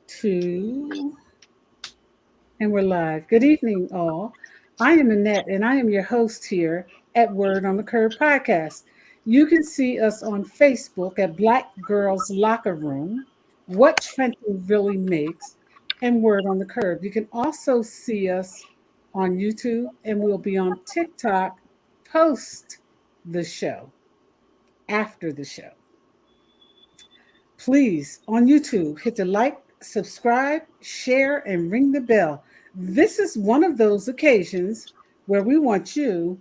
two, and we're live. Good evening, all. I am Annette, and I am your host here at Word on the Curb podcast. You can see us on Facebook at Black Girls Locker Room, What Trenton Really Makes, and Word on the Curb. You can also see us on YouTube, and we'll be on TikTok post the show, after the show. Please, on YouTube, hit the like, subscribe, share, and ring the bell. This is one of those occasions where we want you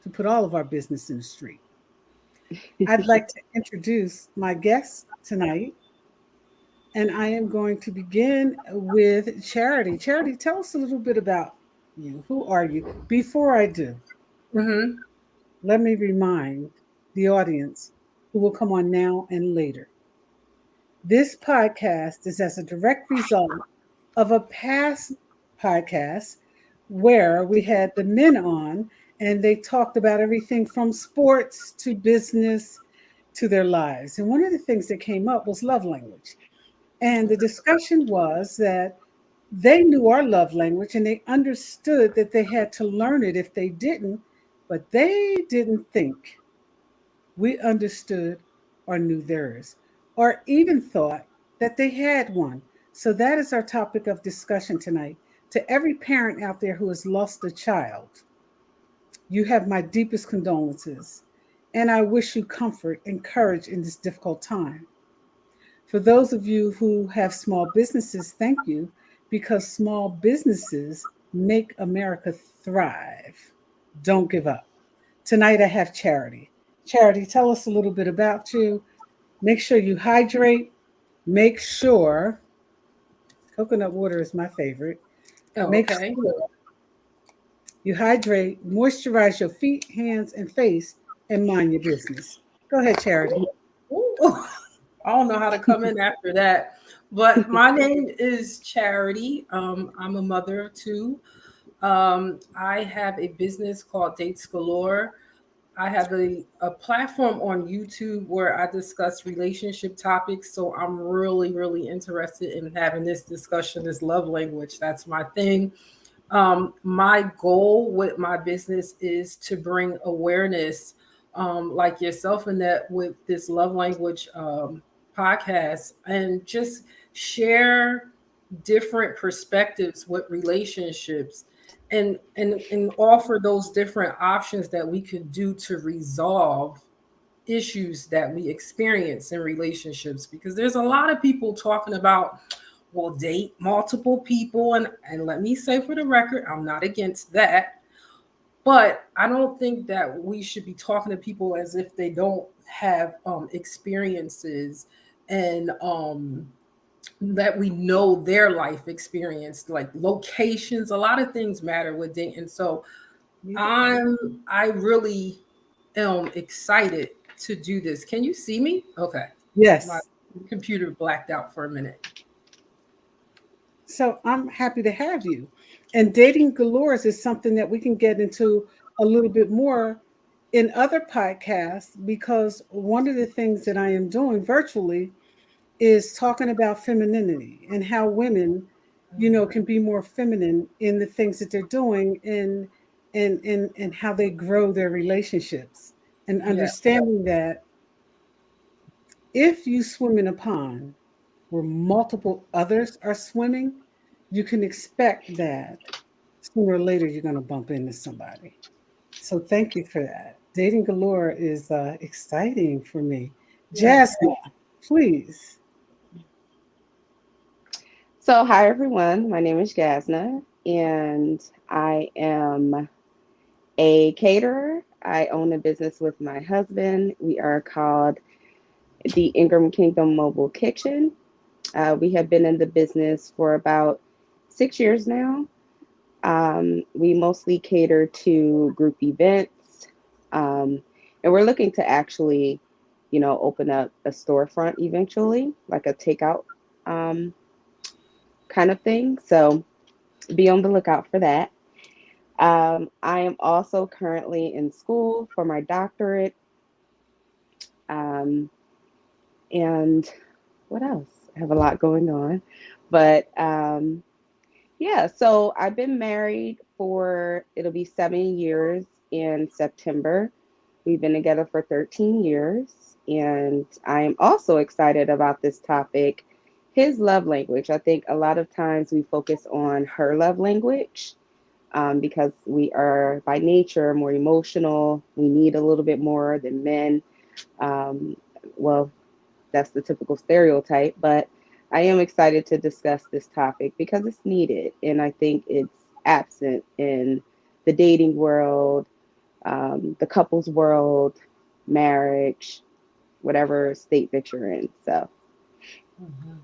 to put all of our business in the street. I'd like to introduce my guest tonight, and I am going to begin with Charity. Charity, tell us a little bit about you. Who are you? Before I do, Mm-hmm. let me remind the audience who will come on now and later. This podcast is as a direct result of a past podcast where we had the men on and they talked about everything from sports to business to their lives. And one of the things that came up was love language. And the discussion was that they knew our love language and they understood that they had to learn it if they didn't, but they didn't think we understood or knew theirs, or even thought that they had one. So that is our topic of discussion tonight. To every parent out there who has lost a child, you have my deepest condolences, and I wish you comfort and courage in this difficult time. For those of you who have small businesses, thank you, because small businesses make America thrive. Don't give up. Tonight I have Charity. Charity, tell us a little bit about you. Make sure you hydrate. Make sure, coconut water is my favorite. Oh, Make okay. sure you hydrate, moisturize your feet, hands, and face, and mind your business. Go ahead, Charity. Ooh. I don't know how to come in after that. But my name is Charity. I'm a mother of two. I have a business called Dates Galore. I have a platform on YouTube where I discuss relationship topics. So I'm really, really interested in having this discussion, this love language. That's my thing. My goal with my business is to bring awareness, like yourself, and that with this love language podcast, and just share different perspectives with relationships, and offer those different options that we could do to resolve issues that we experience in relationships, because there's a lot of people talking about will date multiple people, and let me say for the record, I'm not against that, but I don't think that we should be talking to people as if they don't have experiences, and that we know their life experience, like locations. A lot of things matter with dating. So i'm I really am excited to do this. Can you see me? Okay. My Yes. computer blacked out for a minute. So I'm happy to have you. And dating galores is something that we can get into a little bit more in other podcasts, because one of the things that I am doing virtually is talking about femininity and how women, can be more feminine in the things that they're doing, and how they grow their relationships, and Yeah. understanding that if you swim in a pond where multiple others are swimming, you can expect that sooner or later you're going to bump into somebody. So thank you for that. Dating galore is exciting for me. Yeah. Jasmine, please. So, hi everyone. My name is Jasna, and I am a caterer. I own a business with my husband. We are called the Ingram Kingdom Mobile Kitchen. We have been in the business for about 6 years now. We mostly cater to group events, and we're looking to actually, open up a storefront eventually, like a takeout um, kind of thing. So be on the lookout for that. I am also currently in school for my doctorate. Um, and what else? I have a lot going on. But yeah, so I've been married for, it'll be 7 years in September. We've been together for 13 years. And I am also excited about this topic, his love language. I think a lot of times we focus on her love language because we are by nature more emotional. We need a little bit more than men. Um, well, that's the typical stereotype, but I am excited to discuss this topic because it's needed. And I think it's absent in the dating world, the couples world, marriage, whatever state that you're in. So, Mhm.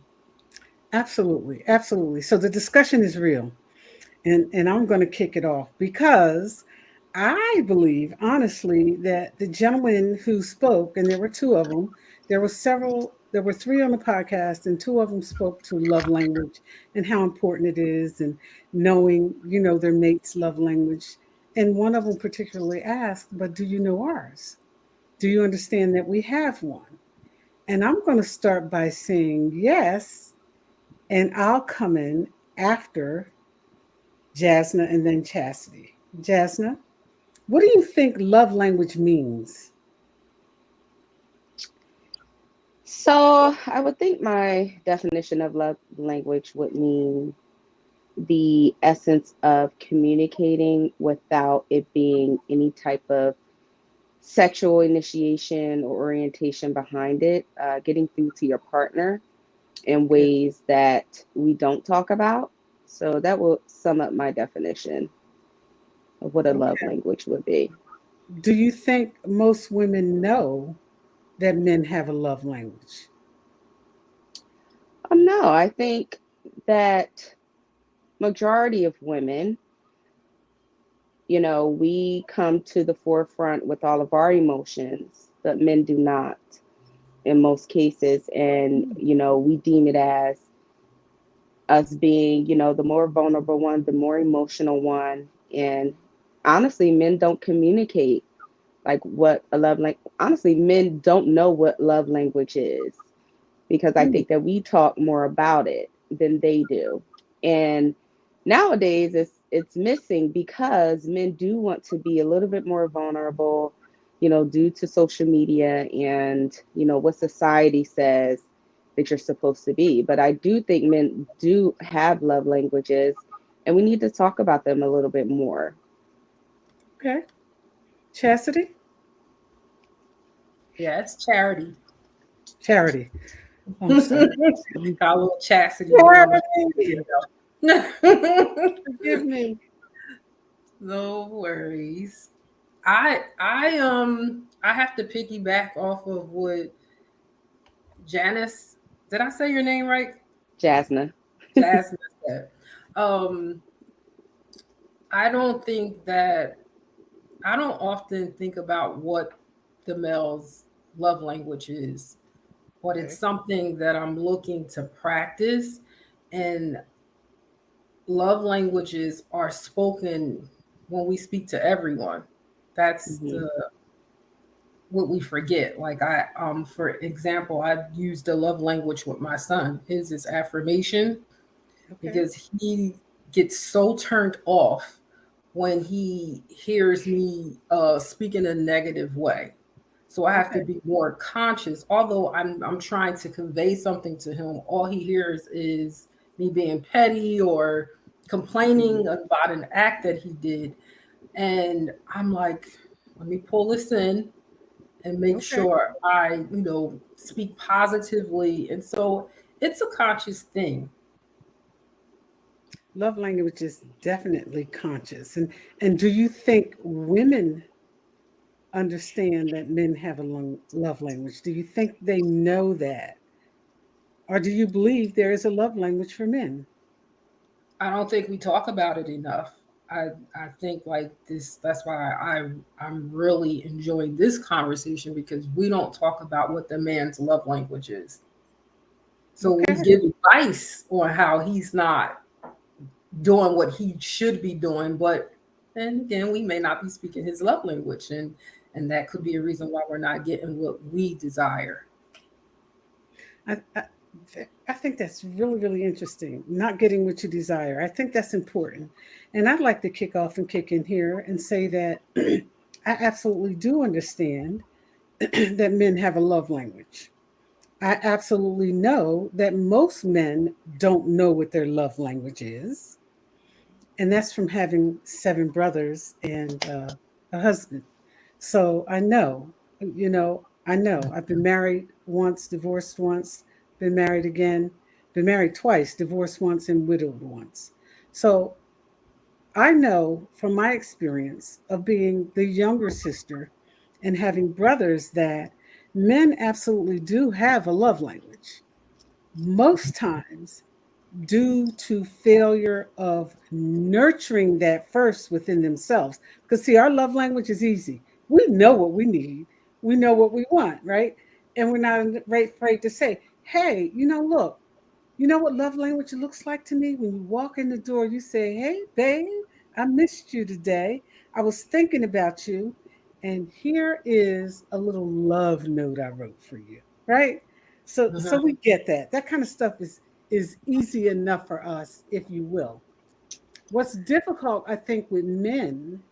Absolutely, absolutely. So the discussion is real, and I'm going to kick it off because I believe honestly that the gentleman who spoke, and there were two of them, there were three on the podcast, and two of them spoke to love language and how important it is, and knowing their mate's love language. And one of them particularly asked, "But do you know ours? Do you understand that we have one?" And I'm going to start by saying yes, and I'll come in after Jasna and then Chastity. Jasna, what do you think love language means? so I would think my definition of love language would mean the essence of communicating without it being any type of sexual initiation or orientation behind it, getting through to your partner in Okay. ways that we don't talk about. So that will sum up my definition of what a love Okay. language would be. Do you think most women know that men have a love language? No, I think that majority of women, we come to the forefront with all of our emotions, but men do not in most cases. And, we deem it as us being, the more vulnerable one, the more emotional one. And honestly, men don't communicate like what a love like honestly, men don't know what love language is because I Hmm. think that we talk more about it than they do. And nowadays it's missing because men do want to be a little bit more vulnerable, due to social media and, what society says that you're supposed to be. But I do think men do have love languages and we need to talk about them a little bit more. Okay. Chastity? Yes, charity. Charity. I'm sorry. Got a little chastity going on. Charity! You know. Forgive me. No worries. I have to piggyback off of what Janice, did I say your name right? Jasna. Jasmine said. Um, I don't think that I don't often think about what the male's love language is, but it's Okay. something that I'm looking to practice. And love languages are spoken when we speak to everyone. That's Hmm. the what we forget. Like for example, I used a love language with my son. His is affirmation Okay. because he gets so turned off when he hears me speak in a negative way. So I have to Okay. be more conscious. Although I'm trying to convey something to him, all he hears is me being petty or Hmm. complaining about an act that he did. And I'm like, let me pull this in and make Okay. sure I, speak positively. And so it's a conscious thing. Love language is definitely conscious. And do you think women understand that men have a love language? Do you think they know that? Or do you believe there is a love language for men? I don't think we talk about it enough. I think like this that's why I'm really enjoying this conversation because we don't talk about what the man's love language is. So we Okay. give advice on how he's not doing what he should be doing, but then again, we may not be speaking his love language, and that could be a reason why we're not getting what we desire. I think that's really, really interesting. Not getting what you desire. I think that's important. And I'd like to kick off and kick in here and say that I absolutely do understand that men have a love language. I absolutely know that most men don't know what their love language is. And that's from having seven brothers and a husband. So I know, I know. I've been married once, divorced once, been married again, been married twice, divorced once, and widowed once. So I know from my experience of being the younger sister and having brothers that men absolutely do have a love language. Most times, due to failure of nurturing that first within themselves. Because, see, our love language is easy. We know what we need, we know what we want, right? And we're not afraid to say, hey, look, you know what love language looks like to me? When you walk in the door, you say, hey, babe, I missed you today. I was thinking about you. And here is a little love note I wrote for you, right? So Mhm. we get that. That kind of stuff is easy enough for us, if you will. What's difficult, I think, with men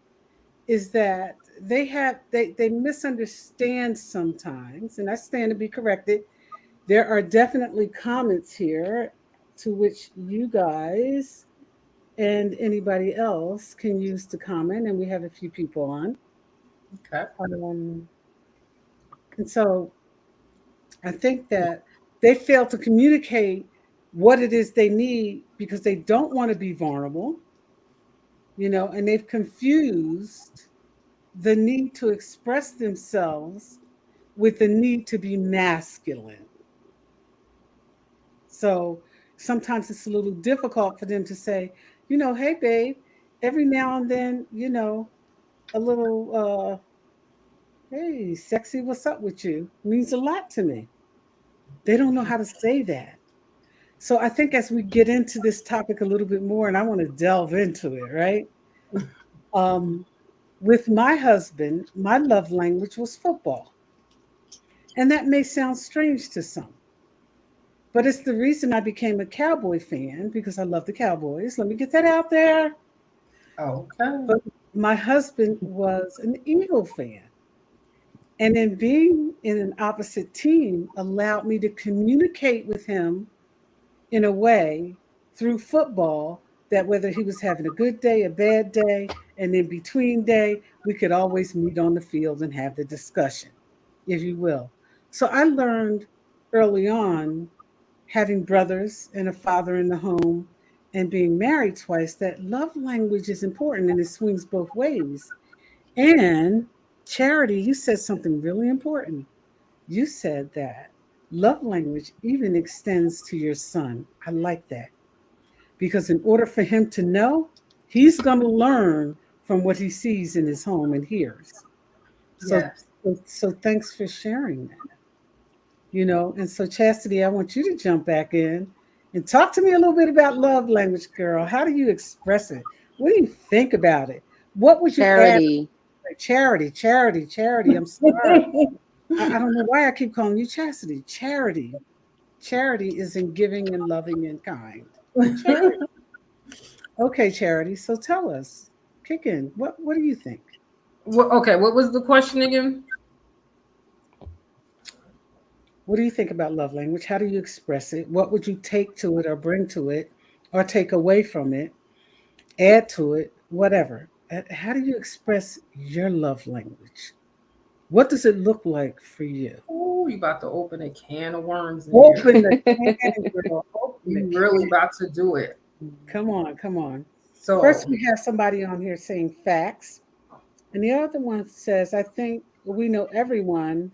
is that they misunderstand sometimes, and I stand to be corrected. There are definitely comments here to which you guys and anybody else can use to comment, and we have a few people on. Okay. Um, and so I think that they fail to communicate what it is they need because they don't want to be vulnerable, and they've confused the need to express themselves with the need to be masculine. So sometimes it's a little difficult for them to say, hey, babe, every now and then, a little, hey, sexy, what's up with you? Means a lot to me. They don't know how to say that. So I think as we get into this topic a little bit more, and I want to delve into it, right? Um, with my husband, my love language was football. And that may sound strange to some, but it's the reason I became a Cowboy fan because I love the Cowboys. Let me get that out there. Okay. But my husband was an Eagle fan. And then being in an opposite team allowed me to communicate with him in a way through football that whether he was having a good day, a bad day, and in between day, we could always meet on the field and have the discussion, if you will. So I learned early on, having brothers and a father in the home and being married twice, that love language is important and it swings both ways. And Charity, you said something really important. You said that love language even extends to your son. I like that because in order for him to know, he's going to learn from what he sees in his home and hears. So, Yes. so thanks for sharing that. And so Chastity, I want you to jump back in and talk to me a little bit about love language, girl. How do you express it? What do you think about it? What would you add? Charity. Charity, charity, charity. I'm sorry. I don't know why I keep calling you Chastity. Charity. Charity is in giving and loving and kind. Charity. Okay, Charity. So tell us, kick in. What do you think? Okay, what was the question again? What do you think about love language? How do you express it? What would you take to it or bring to it or take away from it, add to it, whatever? How do you express your love language? What does it look like for you? Oh, you about to open a can of worms in here. Open the can, girl. Open the You can. really about to do it. Come on, come on. So, First, we have somebody on here saying facts. And the other one says, I think we know everyone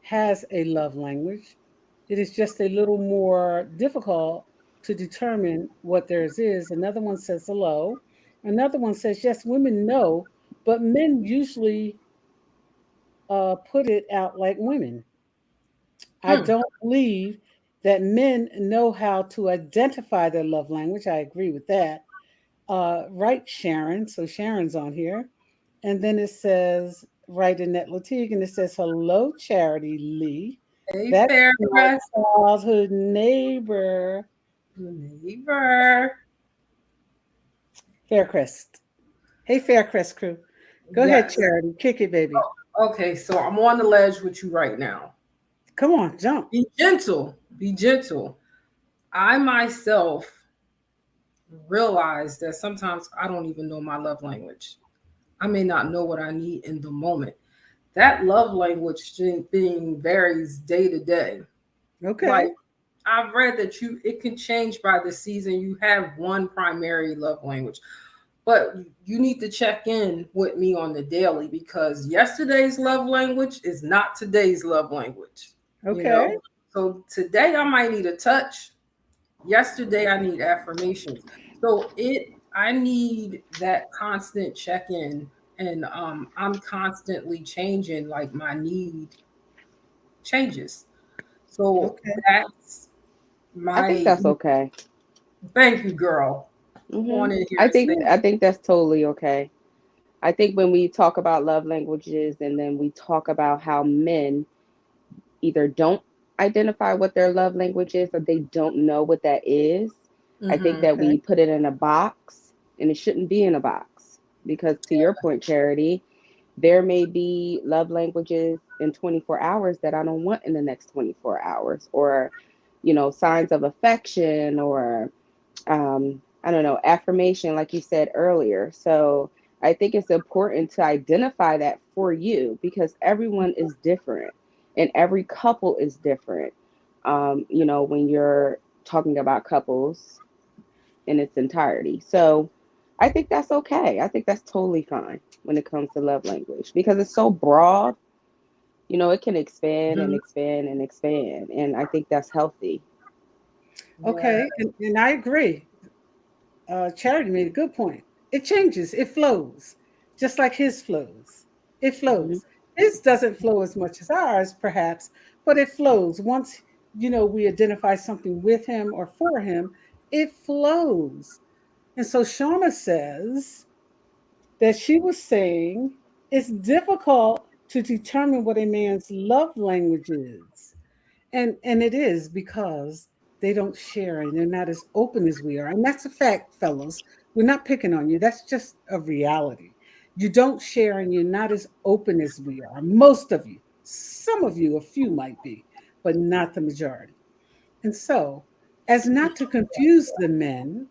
has a love language. It is just a little more difficult to determine what theirs is. Another one says hello. Another one says, yes, women know, but men usually put it out like women. I hmm, don't believe that men know how to identify their love language. I agree with that. Right, Sharon. So Sharon's on here. And then it says, right, Annette Latigue, and it says, hello, Charity Lee. Hey, That's my Faircrest. childhood neighbor, Neighbor. Faircrest. Hey, Faircrest crew. Go ahead, Yes. Charity. Kick it, baby. Okay, so I'm on the ledge with you right now. Come on, jump. Be gentle. Be gentle. I myself realize that sometimes I don't even know my love language. I may not know what I need in the moment. That love language thing varies day to day. Like Okay. I've read that it can change by the season. You have one primary love language, but you need to check in with me on the daily because yesterday's love language is not today's love language. You know, Okay. so today I might need a touch. Yesterday I need affirmations. So I need that constant check in, and I'm constantly changing. Like my need changes. So Okay. that's I think my that's okay. thank you, girl. Come Hmm. on in here I and say think I think that's totally okay. I think when we talk about love languages and then we talk about how men either don't identify what their love language is or they don't know what that is, I think mm-hmm. that Okay. we put it in a box and it shouldn't be in a box. Because to your point, Charity, there may be love languages in 24 hours that I don't want in the next 24 hours, or, signs of affection or I don't know, affirmation, like you said earlier. So I think it's important to identify that for you because everyone is different and every couple is different. When you're talking about couples in its entirety. So I think that's okay. I think that's totally fine when it comes to love language because it's so broad. It can expand and Mm-hmm. expand and expand. And I think that's healthy. Yeah. Okay. And I agree. Charity made a good point. It changes, it flows, just like his flows. It Hmm. flows. His doesn't flow as much as ours, perhaps, but it flows. Once we identify something with him or for him, it flows. And so Shauna says that she was saying it's difficult to determine what a man's love language is. And it is because they don't share and they're not as open as we are. And that's a fact, fellows. We're not picking on you. That's just a reality. You don't share and you're not as open as we are. Most of you. Some of you, a few might be, but not the majority. And so, as not to confuse the men,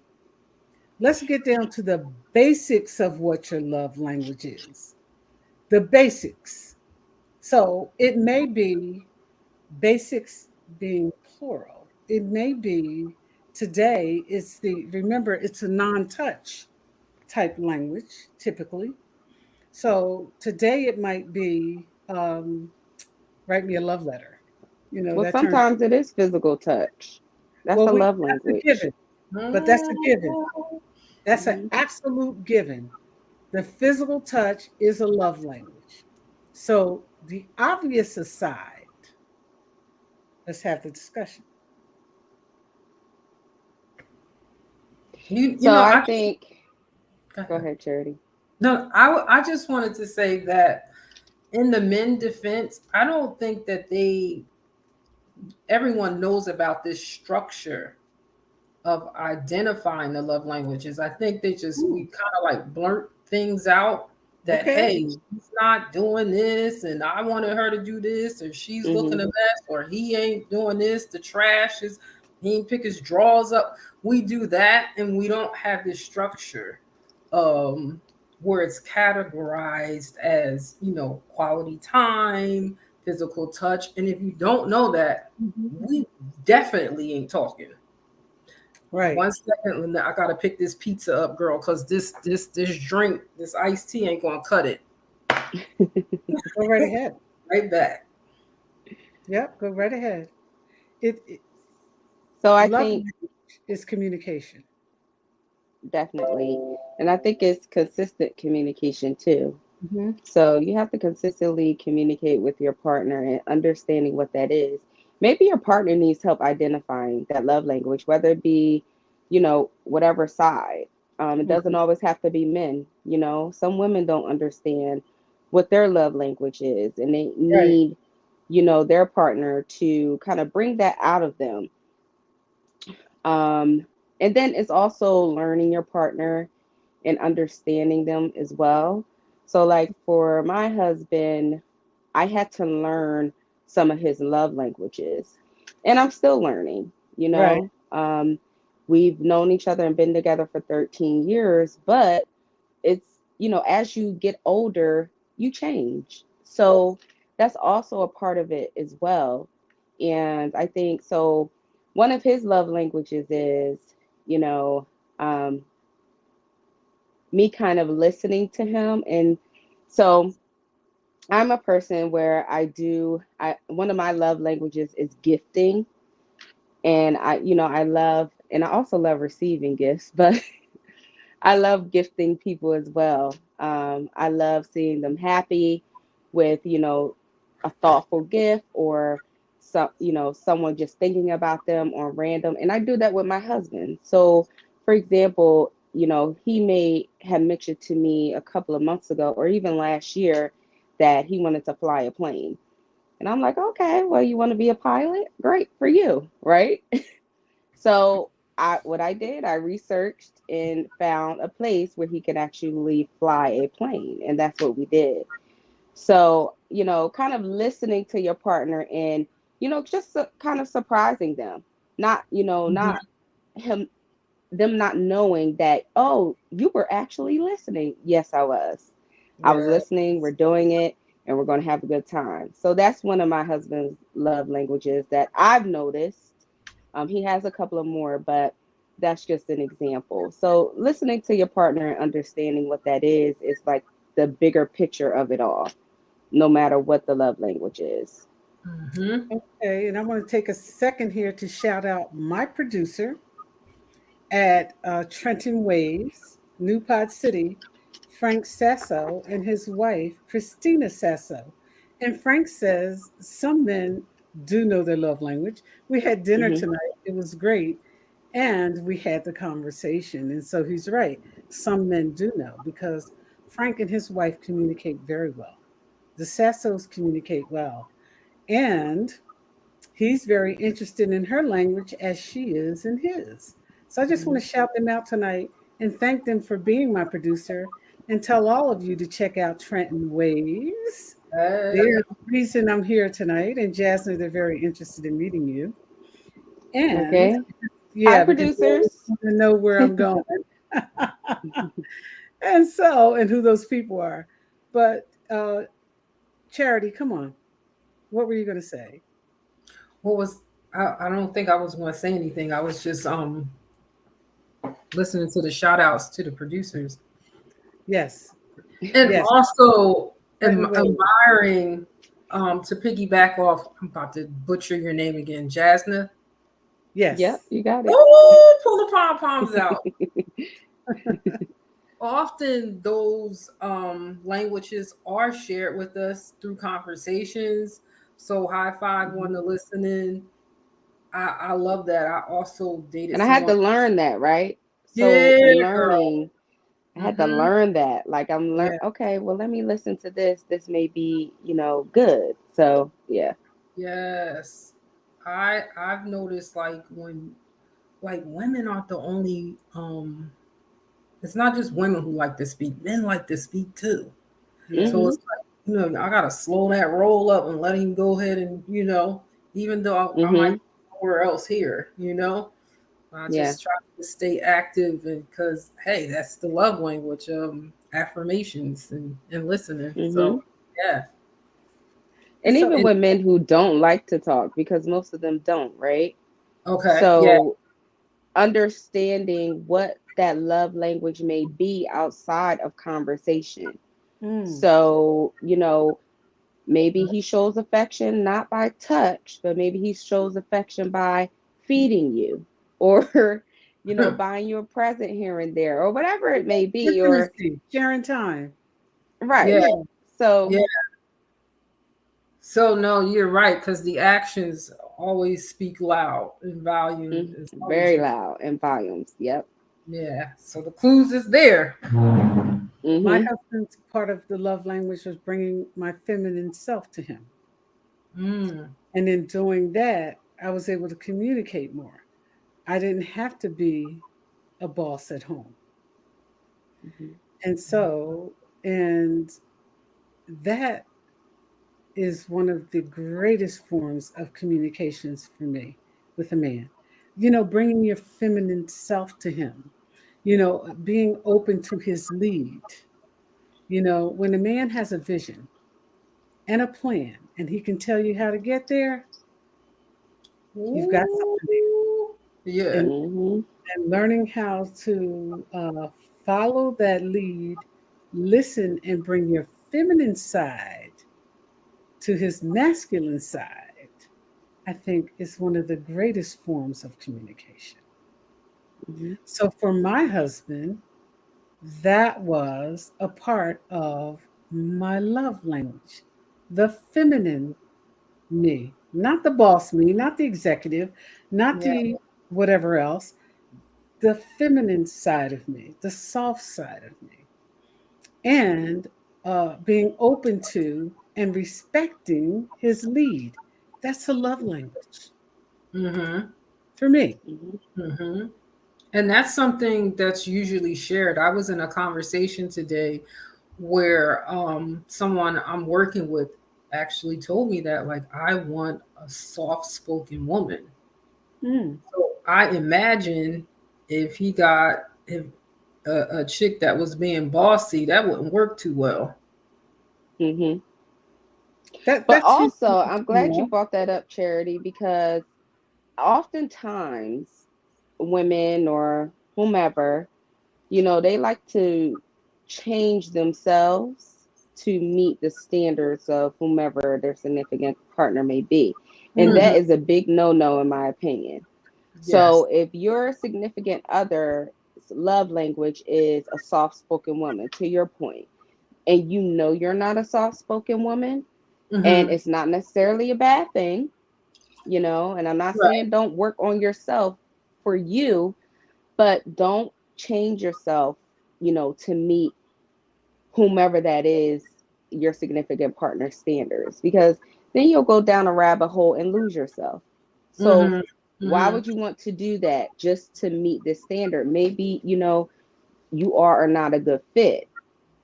let's get down to the basics of what your love language is. The basics. So it may be basics being plural. It may be today, remember, it's a non touch type language typically. So today it might be write me a love letter. Well, That turn. sometimes it is physical touch. That's Well, a love that's a language. given, but that's a given. That's an Hmm. absolute given. The physical touch is a love language. So the obvious aside, let's have the discussion. You So know, I I think, go go ahead. ahead, Charity. No, I just wanted to say that in the men defense, I don't think that everyone knows about this structure of identifying the love languages. I think we Ooh, kind of like blurt things out that okay. hey, he's not doing this, and I wanted her to do this, or she's looking Hmm. a mess, or he ain't doing this. The trash is he ain't pick his drawers up. We do that, and we don't have this structure, um, where it's categorized as quality time, physical touch, and if you don't know that, Mhm. we definitely ain't talking. Right. 1 second, Linda. I gotta pick this pizza up, girl, because this drink, this iced tea ain't gonna cut it. Go right ahead. Right back. Yep, go right ahead. It So I love think language is communication. definitely, and I think it's consistent communication too. Hmm. So you have to consistently communicate with your partner and understanding what that is. Maybe your partner needs help identifying that love language, whether it be, whatever side. It doesn't Hmm. always have to be men. Some women don't understand what their love language is, and they Right. need, their partner to kind of bring that out of them. Um, and then it's also learning your partner and understanding them as well. So, like for my husband, I had to learn some of his love languages, and I'm still learning, you Right. know. We've known each other and been together for 13 years, but as you get older, you change. So that's also a part of it as well. And I think so. One of his love languages is, you know, um, me kind of listening to him. And so I'm a person where one of my love languages is gifting. And I love, and I also love receiving gifts, but I love gifting people as well. I love seeing them happy with, a thoughtful gift or someone just thinking about them on random. And I do that with my husband. So, for example, he may have mentioned to me a couple of months ago or even last year that he wanted to fly a plane. And I'm like, okay, well, you want to be a pilot? Great for you, right? So what I did, I researched and found a place where he could actually fly a plane, and that's what we did. So kind of listening to your partner and just kind of surprising them, not Mhm. not him them not knowing that, oh, you were actually listening. Yes, I was. I was Yeah. listening. We're doing it, and we're going to have a good time. So that's one of my husband's love languages that I've noticed. He has a couple of more, but that's just an example. So listening to your partner and understanding what that is like the bigger picture of it all, no matter what the love language is. Hmm. Okay. And I want to take a second here to shout out my producer at Trenton Waves, New Pod City, Frank Sasso, and his wife, Christina Sasso. And Frank says some men do know their love language. We had dinner Hmm. tonight, it was great. And we had the conversation. And so he's right. Some men do know because Frank and his wife communicate very well. The Sassos communicate well. And he's very interested in her language as she is in his. So I just want Hmm. to shout them out tonight and thank them for being my producer and tell all of you to check out Trenton Waves. Hey. They're the reason I'm here tonight. And Jasmine, they're very interested in meeting you. And Okay. Hi, yeah, because they always producers. want to know where I'm going. And who those people are. But Charity, come on. What were you going to say? What was I don't think I was going to say anything. I was just listening to the shout outs to the producers Yes, and yes. also Trenton Waves. admiring to piggyback off. I'm about to butcher your name again, Jasna. Yep, Yes. you got it. Oh, pull the pom poms out. Often those languages are shared with us through conversations. So high five on Mhm. the listening. I love that. I also dated And I had someone. to learn that, right? So Yeah, girl. learning, I had to Mm-hmm. learn that. Like Yeah. okay, well, let me listen to this. This may be, good. So yeah. Yes. I've noticed like when like women aren't the only it's not just women who like to speak, men like to speak too. So Yes. Hmm. it's like, I gotta slow that roll up and let him go ahead and, even though I might Hmm. be somewhere else here, I Yeah. just try to stay active and because hey, that's the love language, affirmations and listening. So Hmm. yeah. And And so, even and with men who don't like to talk, because most of them don't, right? Okay. Yeah. So understanding what that love language may be outside of conversation. mm, So, maybe he shows affection not by touch, but maybe he shows affection by feeding you or, buying you a present here and there or whatever it may be. Or, intimacy, sharing time. right. Yeah. Yeah. So, Yeah. So no, you're right because the actions always speak loud and volume is always very loud in volumes. Yep. yeah. So the clues is there. My Hmm. husband's part of the love language was bringing my feminine self to him. Mm. And in doing that, I was able to communicate more. I didn't have to be a boss at home. Mhm. And so, and that is one of the greatest forms of communications for me with a man. Bringing your feminine self to him, being open to his lead. When a man has a vision and a plan and he can tell you how to get there, you've got something Ooh. there. Yeah. Mhm. And learning how to follow that lead, listen, and bring your feminine side to his masculine side, I think is one of the greatest forms of communication. Mhm. So for my husband, that was a part of my love language, the feminine me, not the boss me, not the executive, not Yeah. the whatever else, the feminine side of me, the soft side of me, and being open to and respecting his lead. That's a love language Mm-hmm. for me. Mhm. Mm-hmm. And that's something that's usually shared. I was in a conversation today where someone I'm working with actually told me that, like, I want a soft spoken woman. Mm. So I imagine if he got if a chick that was being bossy, that wouldn't work too well. Mhm. But That's also, usually I'm glad you more. brought that up, Charity, because oftentimes women or whomever, they like to change themselves to meet the standards of whomever their significant partner may be. And Hmm. that is a big no no, in my opinion. Yes. So if your significant other's love language is a soft spoken woman, to your point, and you're not a soft spoken woman, and Hmm. it's not necessarily a bad thing, and I'm not Right. saying don't work on yourself for you, but don't change yourself, to meet whomever that is, your significant partner standards, because then you'll go down a rabbit hole and lose yourself. So Hmm. why Hmm. would you want to do that just to meet this standard? Maybe, you are or not a good fit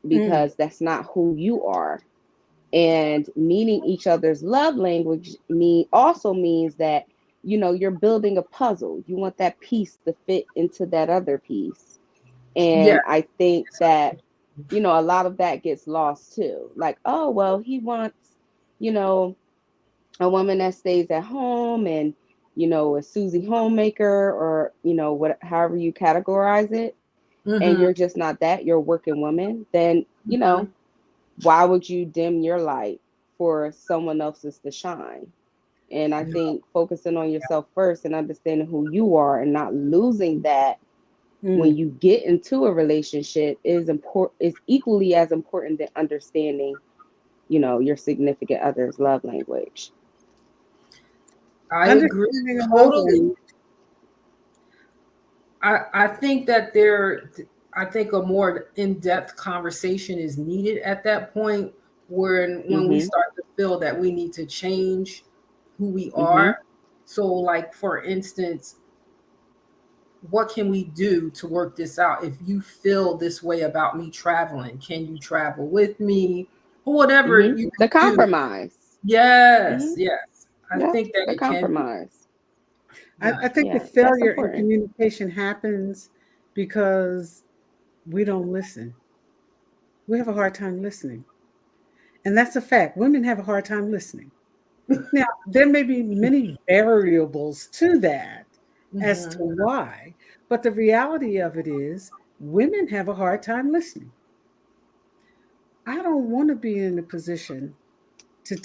Mm. because that's not who you are. And meeting each other's love language also means that, you're building a puzzle. You want that piece to fit into that other piece. Yeah. And I think that, a lot of that gets lost too. Like, oh, well, he wants, you know, a woman that stays at home and, a Susie homemaker, or, what, however you categorize it, and Hmm. you're just not that, you're a working woman, then, why would you dim your light for someone else's to shine? And I think focusing on yourself first and understanding who you are and not losing that when Mm. you get into a relationship is equally as important than understanding, your significant other's love language. I agree Understanding a love totally. language. I think that I think a more in-depth conversation is needed at that point, when we Mhm. start to feel that we need to change who we are. Mhm. So, like, for instance, what can we do to work this out? If you feel this way about me traveling, can you travel with me? Or whatever Mhm. you The can do. compromise. Yes, Mhm. yes. I Yeah. think that The it can be compromise. I done. think the Yeah, that's failure in important. communication happens because we don't listen. We have a hard time listening. And that's a fact. Women have a hard time listening. Now, there may be many variables to that as to Hmm. why, but the reality of it is women have a hard time listening. I don't want to be in a position to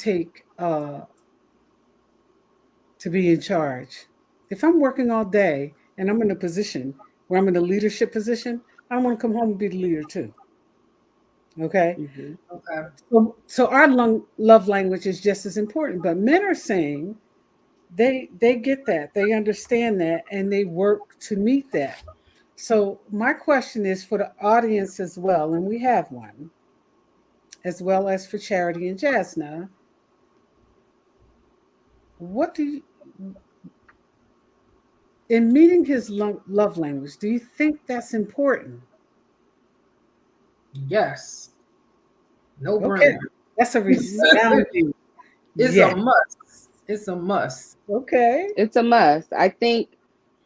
to be in charge. If I'm working all day and I'm in a position where I'm in a leadership position, I want to come home and be the leader too. Okay. Mhm. Okay. So our love language is just as important. But men are saying they get that, they understand that, and they work to meet that. So my question is for the audience as well, and we have one, as well as for Charity and Jasna. what do you, in meeting his love language, do you think that's important? Yes. No Okay, brainer. that's a Mhm. resounding It's a yes. must. It's a must. Okay. It's a must. I think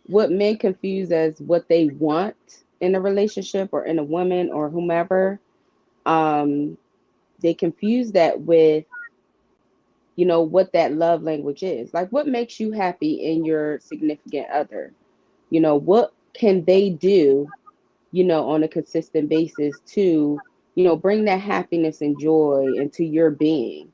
what men confuse as what they want in a relationship or in a woman or whomever, um, they confuse that with, what that love language is. Like, what makes you happy in your significant other? What can they do, on a consistent basis to, bring that happiness and joy into your being?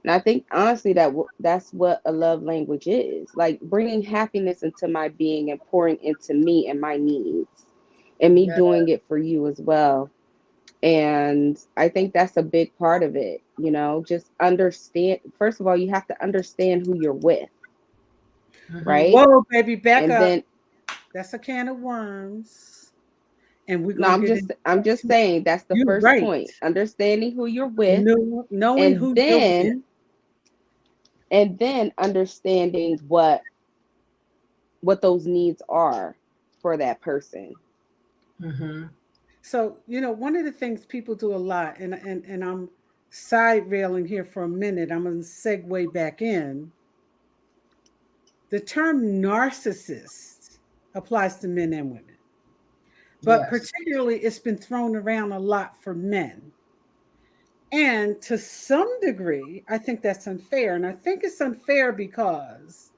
And I think honestly that's what a love language is, like bringing happiness into my being and pouring into me and my needs, and me Yeah. doing it for you as well. And I think that's a big part of it. Just understand. First of all, you have to understand who you're with, Mm-hmm. right? Whoa, baby, back And up. then That's a can of worms. And we're no, gonna I'm get just into I'm that just too. saying that's the You're first right. point. Understanding who you're with, Knowing and who you're with. then understanding what those needs are for that person. Mm-hmm. So, one of the things people do a lot, and I'm side railing here for a minute, I'm going to segue back in. The term narcissist applies to men and women, but Yes. particularly it's been thrown around a lot for men. And to some degree, I think that's unfair. And I think it's unfair because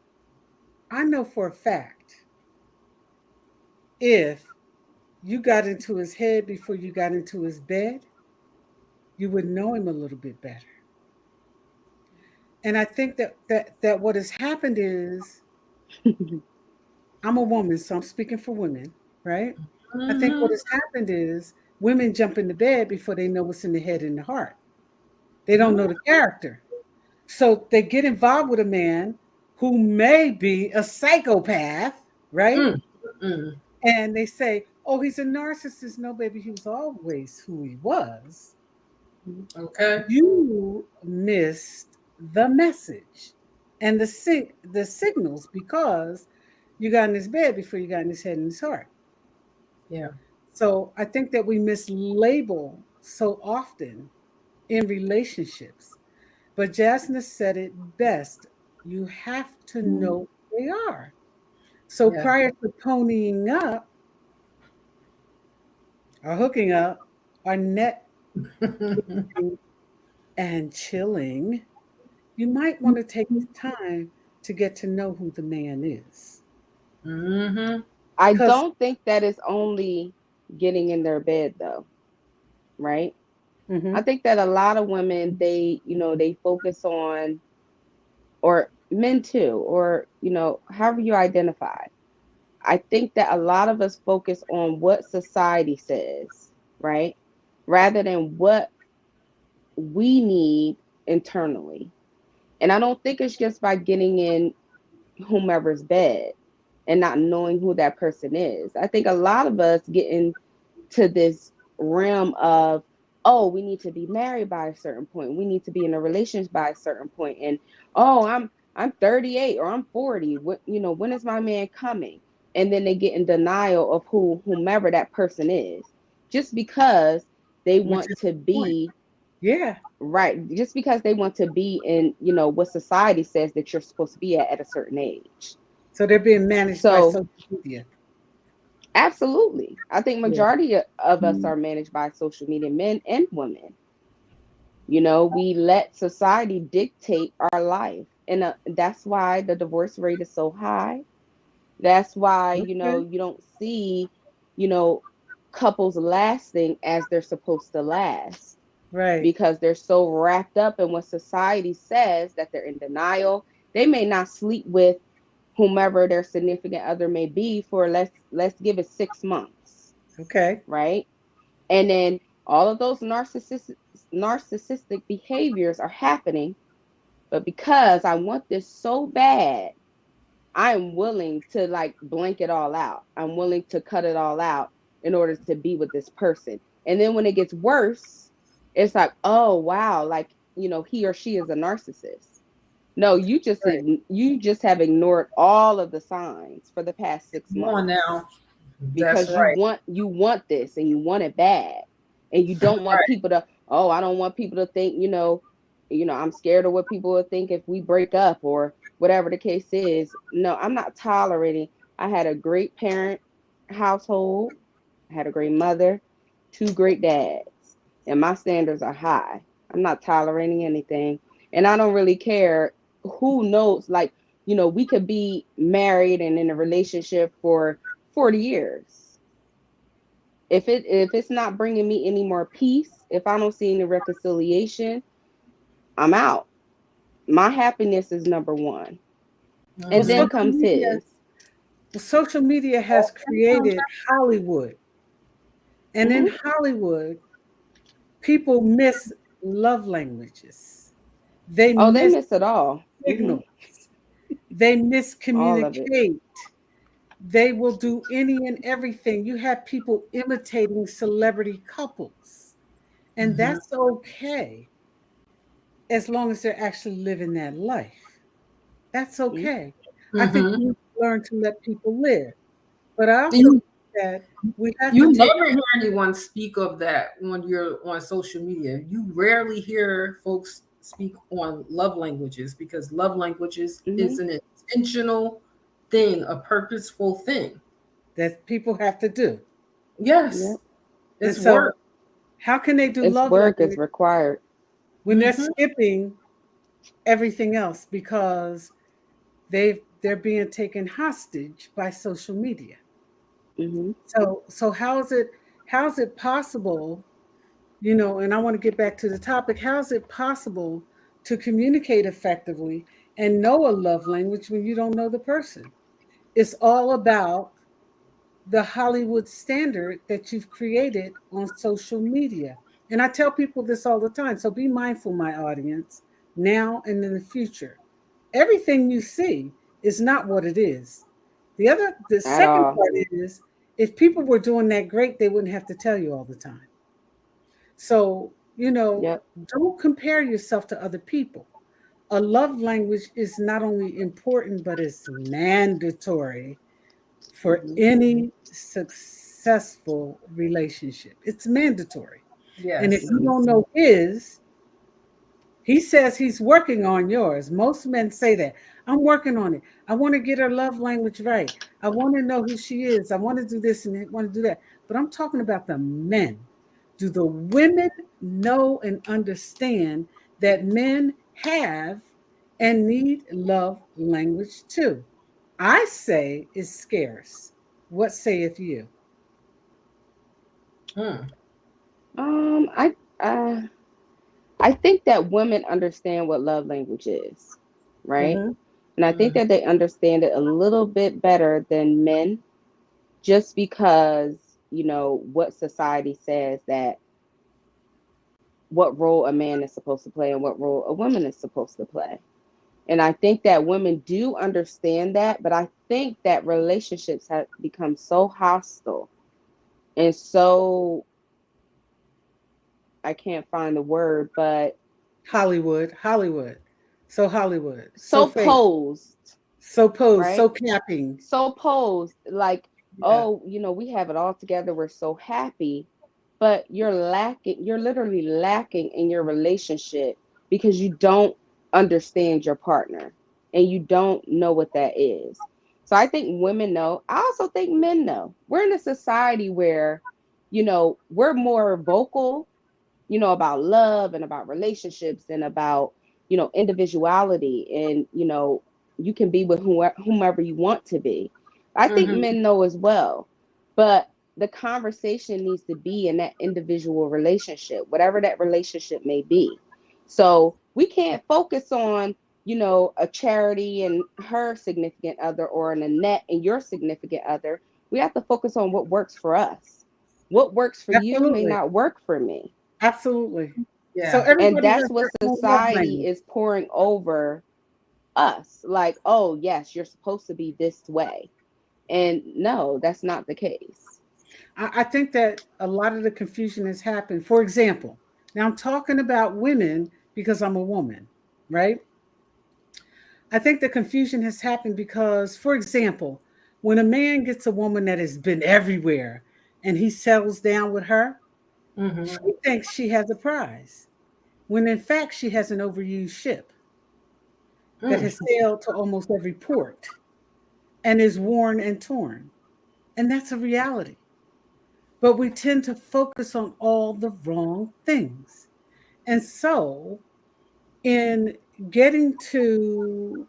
I know for a fact if you got into his head before you got into his bed, you would know him a little bit better. And I think that what has happened is I'm a woman, so I'm speaking for women, right? I think what Mm-hmm. has happened is women jump into bed before they know what's in the head and the heart. They don't Mm-hmm. know the character. So they get involved with a man who may be a psychopath, right? Mm-hmm. And they say, oh, he's a narcissist. No, baby, he was always who he was. Okay. You missed the message and the signals because you got in his bed before you got in his head and his heart. Yeah. So I think that we mislabel so often in relationships. But Jasna said it best. You have to know who they are. So Yeah. prior to ponying up or hooking up or net and chilling, you might want to take the time to get to know who the man is. Mm-hmm. I Because, don't think that is only getting in their bed though, right? I mhm, think that a lot of women they focus on, or men too, or however you identify. I think that a lot of us focus on what society says, right? Rather than what we need internally. And I don't think it's just by getting in whomever's bed and not knowing who that person is. I think a lot of us get into this realm of, oh, we need to be married by a certain point. We need to be in a relationship by a certain point. And oh, I'm 38 or I'm 40. When is my man coming? And then they get in denial of whomever that person is, just because they which want is to the point. be Yeah. right, just because they want to be in, what society says that you're supposed to be at a certain age. So they're being managed by So social media. absolutely, I think Yeah. majority of us are managed by social media, men and women. We let society dictate our life, and that's why the divorce rate is so high. That's why Okay. you don't see you know couples lasting as they're supposed to last, Right. because they're so wrapped up in what society says that they're in denial. They may not sleep with whomever their significant other may be for, let's give it 6 months, Okay. right? And then all of those narcissistic behaviors are happening, but because I want this so bad, I'm willing to like blank it all out. I'm willing to cut it all out in order to be with this person. And then when it gets worse, it's like, oh wow, like, he or she is a narcissist. No, Right. you just have ignored all of the signs for the past six Come on months now. That's because right. you want this and you want it bad, and you don't want Right. people to. Oh, I don't want people to think. I'm scared of what people will think if we break up or whatever the case is. No, I'm not tolerating. I had a great parent household. I had a great mother, two great dads, and my standards are high. I'm not tolerating anything, and I don't really care who knows. Like, we could be married and in a relationship for 40 years. If it's not bringing me any more peace, if I don't see any reconciliation, I'm out. My happiness is number one, Well, and then Mm-hmm. comes his. social media has created Hollywood. And in Hmm. Hollywood, people miss love languages. They Oh, they miss miss it all. Hmm. signals. They All of it. miscommunicate. They will do any and everything. You have people imitating celebrity couples, and Mm-hmm. that's okay as long as they're actually living that life. That's Mm-hmm. okay. I think Mm-hmm. we need to learn to let people live. But I also You think that we have to you take, never hear anyone speak of that when you're on social media. You rarely hear folks speak on love languages because love languages Hmm. is an intentional thing, a purposeful thing. that people have to do. Yes, Yep. And it's so, work. how can they do It's love work is language required. when they're Mm-hmm. skipping everything else because they're being taken hostage by social media? Hmm. So how is it possible, and I want to get back to the topic, how is it possible to communicate effectively and know a love language when you don't know the person? It's all about the Hollywood standard that you've created on social media. And I tell people this all the time. So be mindful, my audience, now and in the future. Everything you see is not what it is. The At second all. part is, if people were doing that great, they wouldn't have to tell you all the time. So, Yep. don't compare yourself to other people. A love language is not only important, but it's mandatory for Hmm. any successful relationship. It's mandatory. And if Yes. you Hmm. don't know his, he says he's working on yours. Most men say that. I'm working on it. I want to get her love language right. I want to know who she is. I want to do this and I want to do that. But I'm talking about the men. Do the women know and understand that men have and need love language too? I say is scarce. What saith you? Mm. Um, I uh, I think that women understand what love language is, right? Mm-hmm. And I think Mm. that they understand it a little bit better than men, just because, what society says that what role a man is supposed to play and what role a woman is supposed to play. And I think that women do understand that, but I think that relationships have become so hostile and so, I can't find the word, but Hollywood. So Hollywood. So so fake. posed, So posed. So right? capping. So posed, like, Yeah. oh, we have it all together, we're so happy, but you're literally lacking in your relationship because you don't understand your partner and you don't know what that is. So I think women know. I also think men know. We're in a society where, we're more vocal, about love and about relationships and about, individuality, and, you can be with whomever you want to be. I think Mm-hmm. men know as well, but the conversation needs to be in that individual relationship, whatever that relationship may be. So we can't focus on, a Charity and her significant other, or an Annette and your significant other. We have to focus on what works for us. What works for you may Absolutely. not work for me. Absolutely. So Yeah. And everybody that's has what their own love society language. is pouring over us. Like, oh, yes, you're supposed to be this way. And no, that's not the case. I think that a lot of the confusion has happened. For example, now I'm talking about women because I'm a woman, right? I think the confusion has happened because, for example, when a man gets a woman that has been everywhere and he settles down with her, she Mm-hmm. thinks she has a prize, when in fact she has an overused ship that Mm. has sailed to almost every port and is worn and torn. And that's a reality. But we tend to focus on all the wrong things. And so, in getting to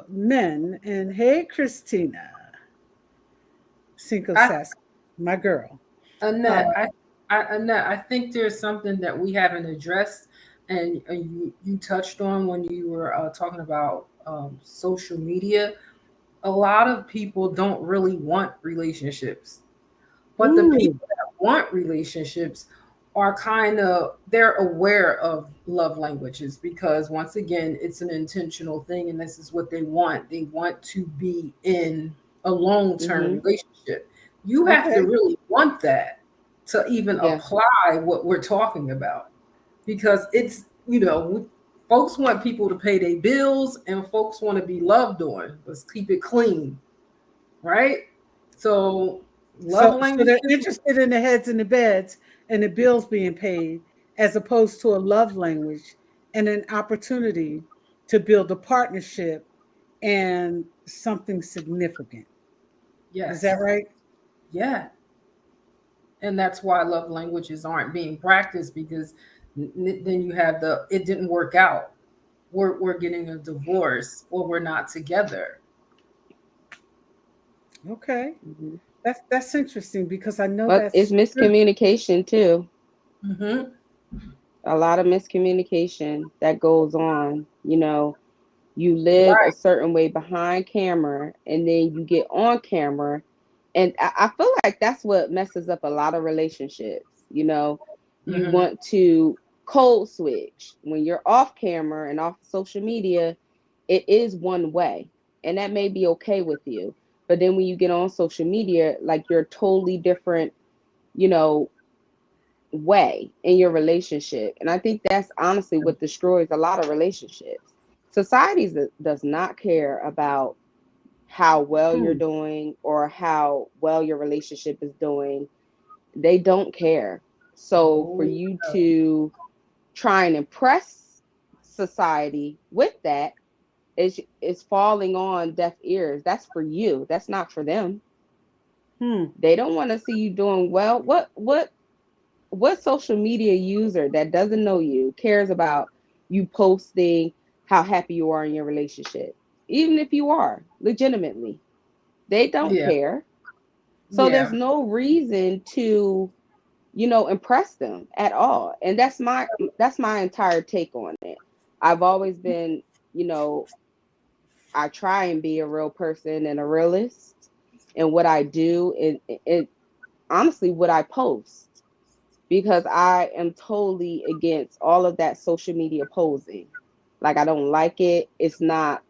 men, and hey, Christina, Cinco I Sass, my girl. Uh, Annette, Annette, I think there's something that we haven't addressed, and you touched on when you were talking about social media. A lot of people don't really want relationships, but the ooh, people that want relationships are kind of they're aware of love languages because once again it's an intentional thing and this is what they want to be in a long-term Mm-hmm. relationship. You have to okay. really want that to even Yeah. apply what we're talking about because it's folks want people to pay their bills and folks want to be loved on. Let's keep it clean, right? So love So they're languages. interested in the heads and the beds and the bills being paid, as opposed to a love language and an opportunity to build a partnership and something significant. Is Yes. that right? Yeah. And that's why love languages aren't being practiced because then you have the it didn't work out. We're getting a divorce or we're not together. Okay. Mm-hmm. That's interesting because I know But it's that's true. miscommunication too. Mm-hmm. A lot of miscommunication that goes on. You live a Right. certain way behind camera, and then you get on camera, and I feel like that's what messes up a lot of relationships. You Mm-hmm. want to code switch when you're off camera and off social media. It is one way, and that may be okay with you, but then when you get on social media, like you're totally different, you know way in your relationship. And I think that's honestly what destroys a lot of relationships. Society does not care about how well you're Hmm. doing or how well your relationship is doing. They don't care. So for Oh, you to try and impress society with that is falling on deaf ears. That's for you. That's not for them. Hmm. They don't want to see you doing well. What social media user that doesn't know you cares about you posting how happy you are in your relationship? Even if you are legitimately, they don't yeah. care. So Yeah. there's no reason to, impress them at all. And that's my entire take on it. I've always been, you know, I try and be a real person and a realist in what I do and honestly what I post, because I am totally against all of that social media posing. Like I don't like it. It's not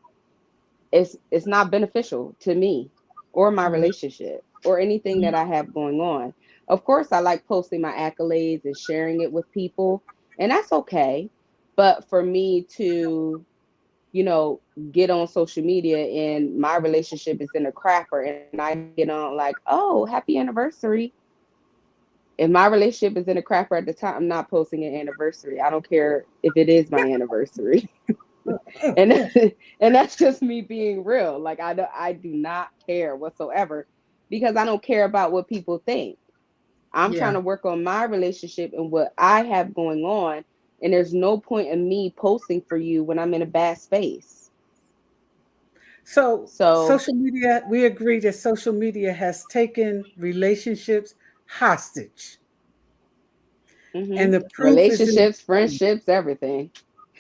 beneficial to me or my Mm-hmm. relationship or anything that I have going on. Of course, I like posting my accolades and sharing it with people, and that's okay. But for me to, you know, get on social media and my relationship is in a crapper and I get on like, oh, happy anniversary. If my relationship is in a crapper at the time, I'm not posting an anniversary. I don't care if it is my anniversary. and and that's just me being real. Like I do not care whatsoever because I don't care about what people think. I'm trying Yeah. to work on my relationship and what I have going on, and there's no point in me posting for you when I'm in a bad space. So So, social media, we agree that social media has taken relationships hostage. And the proof is in the relationships, pudding. friendships, everything.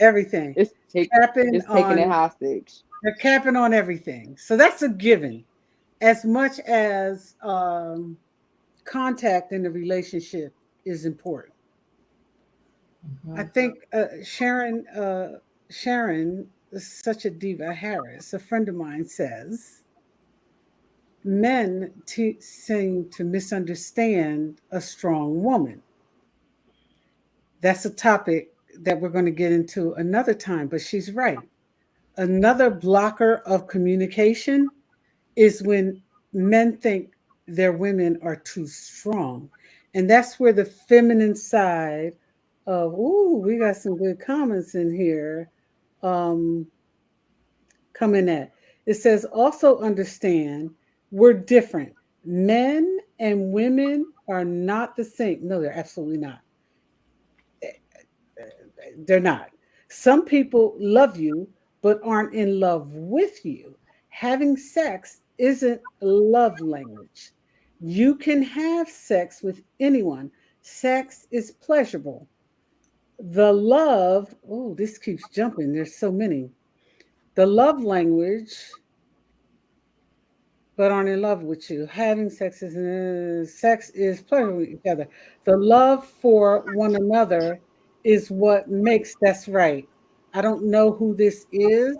Everything. It's take Capping it's taking it on hostage. they're capping on everything. So that's a given. As much as contact in the relationship is important. I Mm-hmm. think Sharon is such a diva. Harris, a friend of mine, says men seem to misunderstand a strong woman. That's a topic that we're going to get into another time, but she's right. Another blocker of communication is when men think their women are too strong. And that's where the feminine side of, ooh, we got some good comments in here um, coming at. It says, also understand we're different. Men and women are not the same. No, they're absolutely not. They're not. Some people love you, but aren't in love with you. Having sex isn't love language. You can have sex with anyone. Sex is pleasurable. The love, oh, this keeps jumping. There's so many. The love language but aren't in love with you. Having sex is pleasure with each other. The love for one another is what makes that's right. I don't know who this is.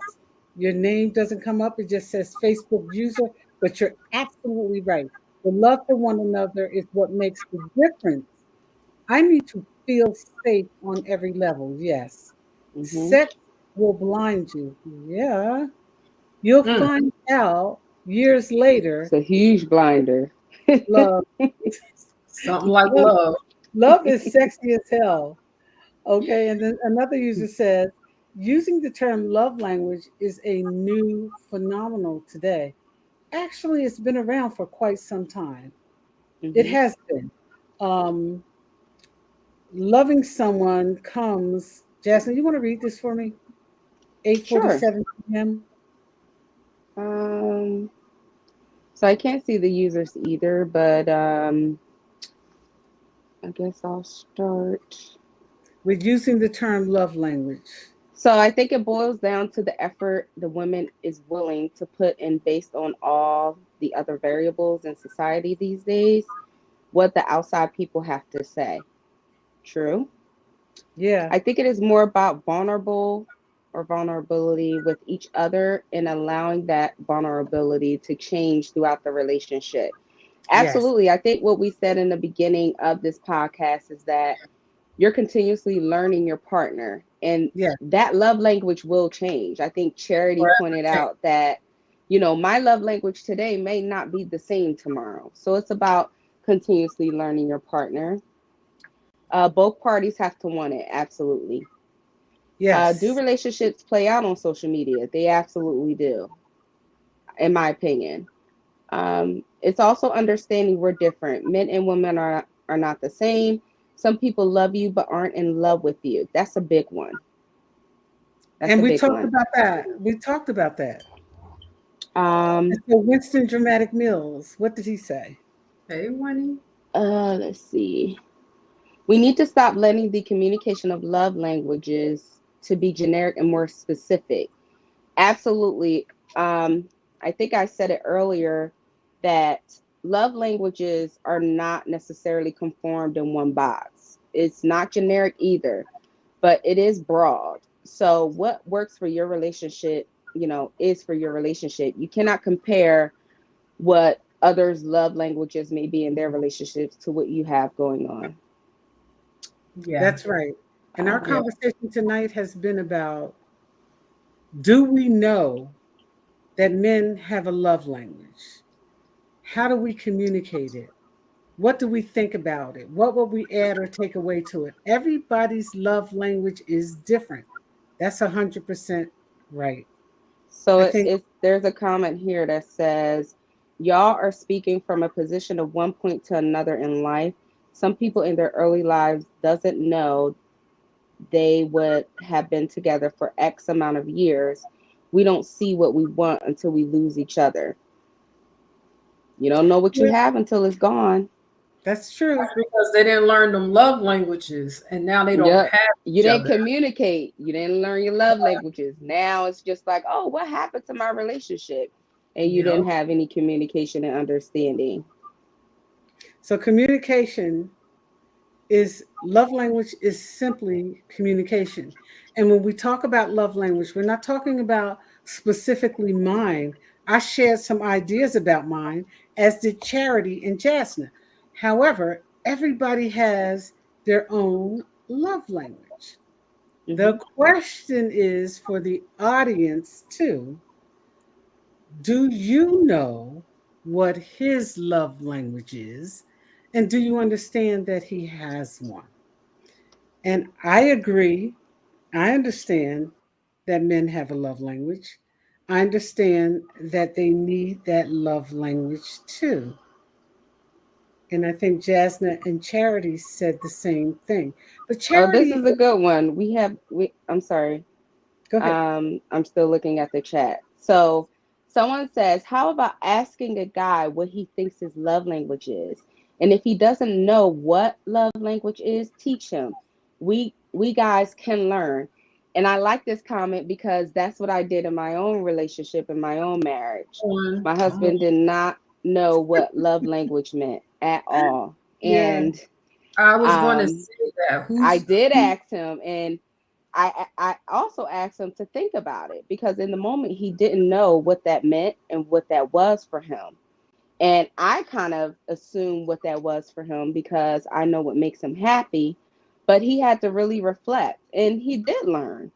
Your name doesn't come up. It just says Facebook user, but you're absolutely right. The love for one another is what makes the difference. I need to feel safe on every level. Yes. Mm-hmm. Sex will blind you. Yeah. You'll Mm, find out years later. It's a huge blinder. Love, something like love, love. love is sexy as hell. Okay, and then another user says, using the term love language is a new phenomenon today. Actually, it's been around for quite some time. It Mm-hmm. has been. Um, Loving someone comes. Jasmine, you want to read this for me? Sure. 8:47 p.m. Um, so I can't see the users either, but I guess I'll start. with using the term love language. So I think it boils down to the effort the woman is willing to put in based on all the other variables in society these days, what the outside people have to say. True. Yeah. I think it is more about vulnerability with each other and allowing that vulnerability to change throughout the relationship. Yes. Absolutely. I think what we said in the beginning of this podcast is that you're continuously learning your partner and Yes. that love language will change. I think Charity pointed Forever change. out that, my love language today may not be the same tomorrow. So it's about continuously learning your partner. Both parties have to want it, absolutely. Do Yes. relationships play out on social media? They absolutely do, in my opinion. It's also understanding we're different. Men and women are not the same. Some people love you but aren't in love with you. That's a big one. That's And a we big talked one. about that. We talked about that. And Um, so Winston Dramatic Mills, what did he say? Hey, Winnie. let's see. We need to stop letting the communication of love languages to be generic and more specific. Absolutely. I think I said it earlier that love languages are not necessarily conformed in one box. It's not generic either, but it is broad. So what works for your relationship, is for your relationship. You cannot compare what others' love languages may be in their relationships to what you have going on. Yeah. That's right. And our Yeah. Um, conversation tonight has been about, do we know that men have a love language? How do we communicate it? What do we think about it? What will we add or take away to it? Everybody's love language is different. That's 100% right. So I think, there's a comment here that says, y'all are speaking from a position of one point to another in life. Some people in their early lives doesn't know they would have been together for X amount of years. We don't see what we want until we lose each other. You don't know what you yeah, have until it's gone. that's true. That's because they didn't learn them love languages and now they don't Yep. have You each didn't other. communicate. You didn't learn your love languages. Now it's just like, oh, what happened to my relationship? And you Yep. didn't have any communication and understanding. So communication is love language is simply communication. And when we talk about love language, we're not talking about specifically mine. I shared some ideas about mine, as did Charity and Jasna. However, everybody has their own love language. The Hmm. question is for the audience too. Do you know what his love language is? And do you understand that he has one? And I agree. I understand that men have a love language. I understand that they need that love language too. And I think Jasna and Charity said the same thing. But Oh, this Charity, is a good one. I'm sorry. go ahead. I'm still looking at the chat. So someone says, how about asking a guy what he thinks his love language is? And if he doesn't know what love language is, teach him. We guys can learn. And I like this comment because that's what I did in my own relationship, in my own marriage. On, My oh, husband did not know what love language meant at all. Yeah. And I was going to um, say that. I did ask him, and I also asked him to think about it because in the moment he didn't know what that meant and what that was for him. And I kind of assumed what that was for him because I know what makes him happy, but he had to really reflect and he did learn.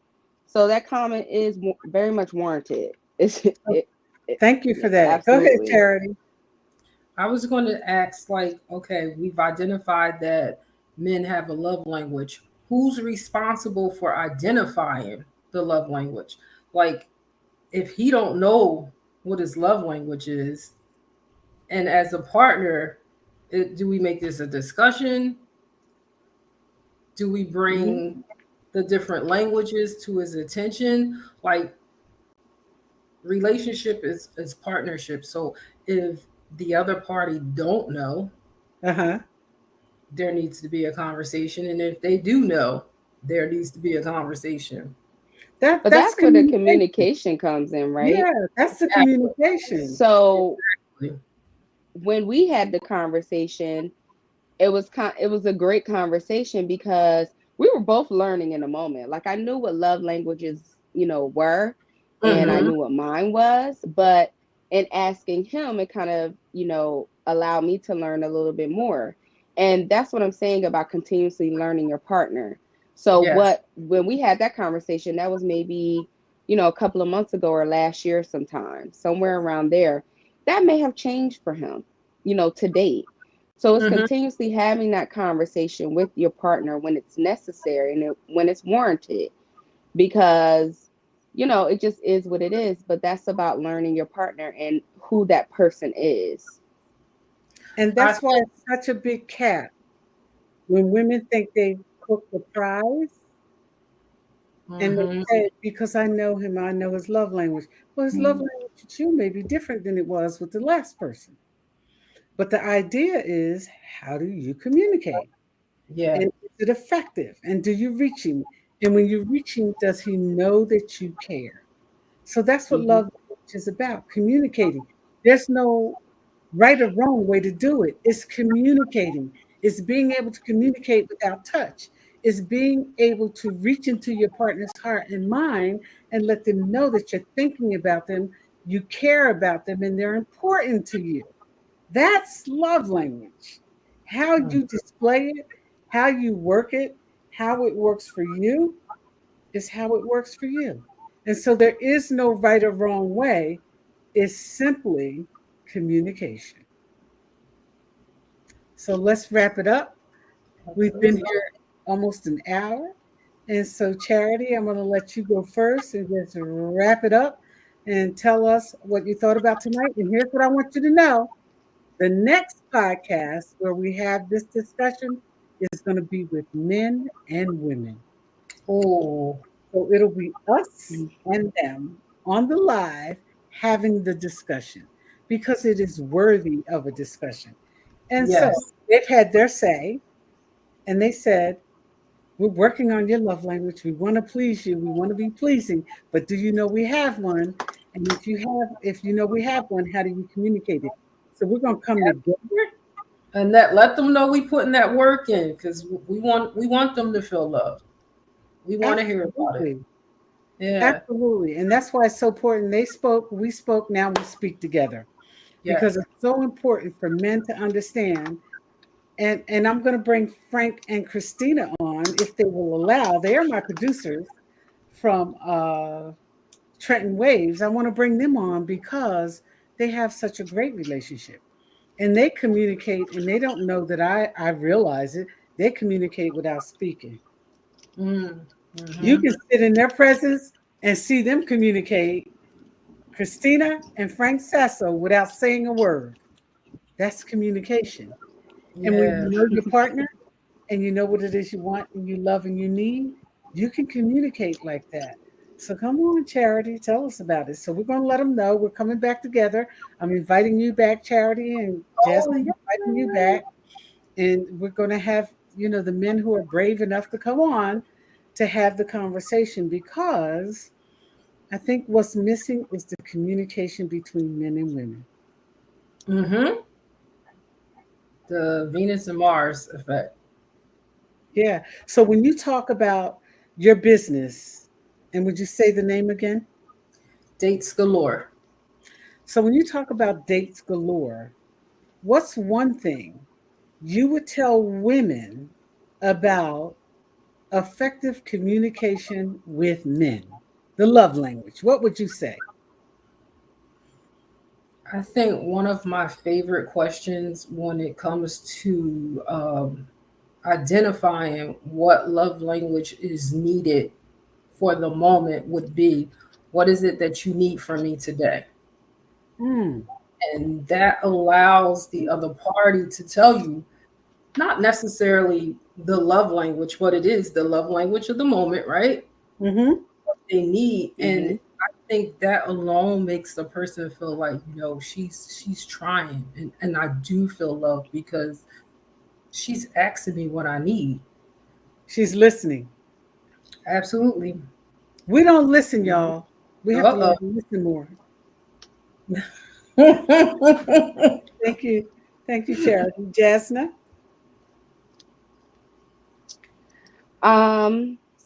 So that comment is very much warranted. Thank you for Yes, that. Go ahead, absolutely. Charity. I was going to ask, like, okay, we've identified that men have a love language. Who's responsible for identifying the love language? Like, if he don't know what his love language is, and as a partner, do we make this a discussion? Do we Mhm. bring the different languages to his attention? Like, relationship is partnership. So if the other party don't know, Uh-huh. there needs to be a conversation. And if they do know, there needs to be a conversation. But That's that's where the communication. communication comes in, right? Yeah, that's the communication. So Exactly. when we had the conversation, it was a great conversation because we were both learning in the moment. Like I knew what love languages, were, and I Mm-hmm. knew what mine was, but in asking him, it kind of, allowed me to learn a little bit more. And that's what I'm saying about continuously learning your partner. So Yes. what when we had that conversation, that was maybe, a couple of months ago or last year sometime, somewhere around there, that may have changed for him, to date. So it's Mm-hmm. continuously having that conversation with your partner when it's necessary and when it's warranted, because it just is what it is. But that's about learning your partner and who that person is. And I that's why think. it's such a big cap. When women think they cook the prize and they Mm-hmm. say, because I know him, I know his love language. Well, his love language with you may be different than it was with the last person. But the idea is, how do you communicate? Yeah. And is it effective? And do you reach him? And when you reach him, does he know that you care? So that's what Hmm. love language is about, communicating. There's no right or wrong way to do it. It's communicating. It's being able to communicate without touch. It's being able to reach into your partner's heart and mind and let them know that you're thinking about them, you care about them, and they're important to you. That's love language. How you display it, how you work it, how it works for you is how it works for you. And so there is no right or wrong way. It's simply communication. So let's wrap it up. We've been here almost an hour. And so, Charity, I'm going to let you go first and just wrap it up and tell us what you thought about tonight. And here's what I want you to know: the next podcast where we have this discussion is going to be with men and women. Oh, So it'll be us and them on the live having the discussion because it is worthy of a discussion. And so yes. they've had their say and they said, we're working on your love language. We want to please you. We want to be pleasing. But do you know we have one? And if you know we have one, how do you communicate it? So we're going to come together. And that, let them know we putting that work in, because we want them to feel loved. We want to hear about it. Absolutely. Yeah. Absolutely. And that's why it's so important. They spoke, we spoke, now we speak together. Yes. Because it's so important for men to understand And I'm going to bring Frank and Christina on if they will allow. They are my producers from Trenton Waves. I want to bring them on because they have such a great relationship. And they communicate, and they don't know that I realize it. They communicate without speaking. Mm. You Hmm. can sit in their presence and see them communicate, Christina and Frank Sasso, without saying a word. That's communication. And when Yeah. you know your partner and you know what it is you want and you love and you need, you can communicate like that. So come on, Charity, tell us about it. So we're going to let them know we're coming back together. I'm inviting you back, Charity, and Oh, Jasmine, yeah. I'm inviting you back. And we're going to have, the men who are brave enough to come on to have the conversation because I think what's missing is the communication between men and women. Hmm. The Venus and Mars effect. Yeah. So when you talk about your business, and would you say the name again? Dates galore. So when you talk about dates galore, what's one thing you would tell women about effective communication with men? The love language. What would you say? I think one of my favorite questions when it comes to identifying what love language is needed for the moment would be, what is it that you need from me today? Mm, And that allows the other party to tell you not necessarily the love language, what it is, the love language of the moment, right? mm-hmm. They need. And Mm-hmm. I think that alone makes the person feel like, she's trying. And I do feel love because she's asking me what I need. She's listening. Absolutely. We don't listen, y'all. We have to Uh learn to listen more. oh. Thank you. Thank you, Charity. Jasna?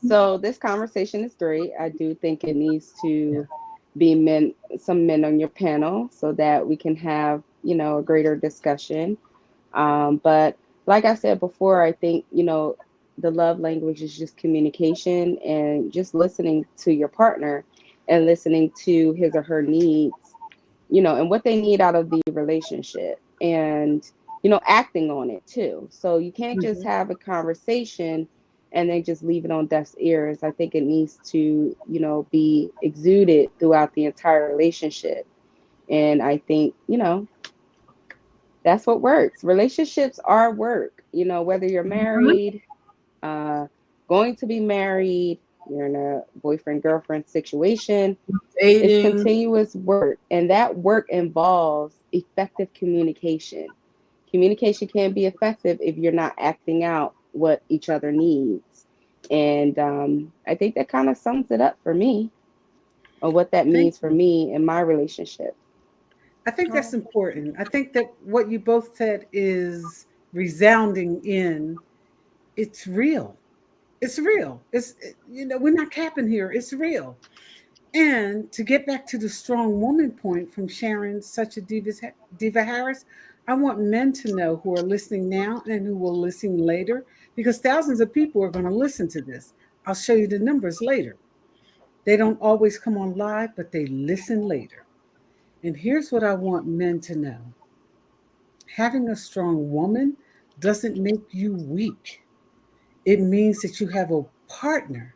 So this conversation is great. I do think it needs to be some men on your panel so that we can have, a greater discussion. But like I said before, I think, the love language is just communication and just listening to your partner and listening to his or her needs, and what they need out of the relationship and, acting on it too. So you can't just Mhm. have a conversation and then just leave it on deaf ears. I think it needs to, be exuded throughout the entire relationship. And I think, that's what works. Relationships are work, whether you're married, uh, going to be married, you're in a boyfriend girlfriend situation. It's Dating. continuous work, and that work involves effective communication. Communication can't be effective if you're not acting out what each other needs. And I think that kind of sums it up for me, or what that Thank means for you. me in my relationship. I think that's Oh, important. I think that what you both said is resounding in it's real. It's real. We're not capping here. It's real. And to get back to the strong woman point from Sharon, such a Diva Harris, I want men to know who are listening now and who will listen later, because thousands of people are going to listen to this. I'll show you the numbers later. They don't always come on live, but they listen later. And here's what I want men to know: having a strong woman doesn't make you weak, it means that you have a partner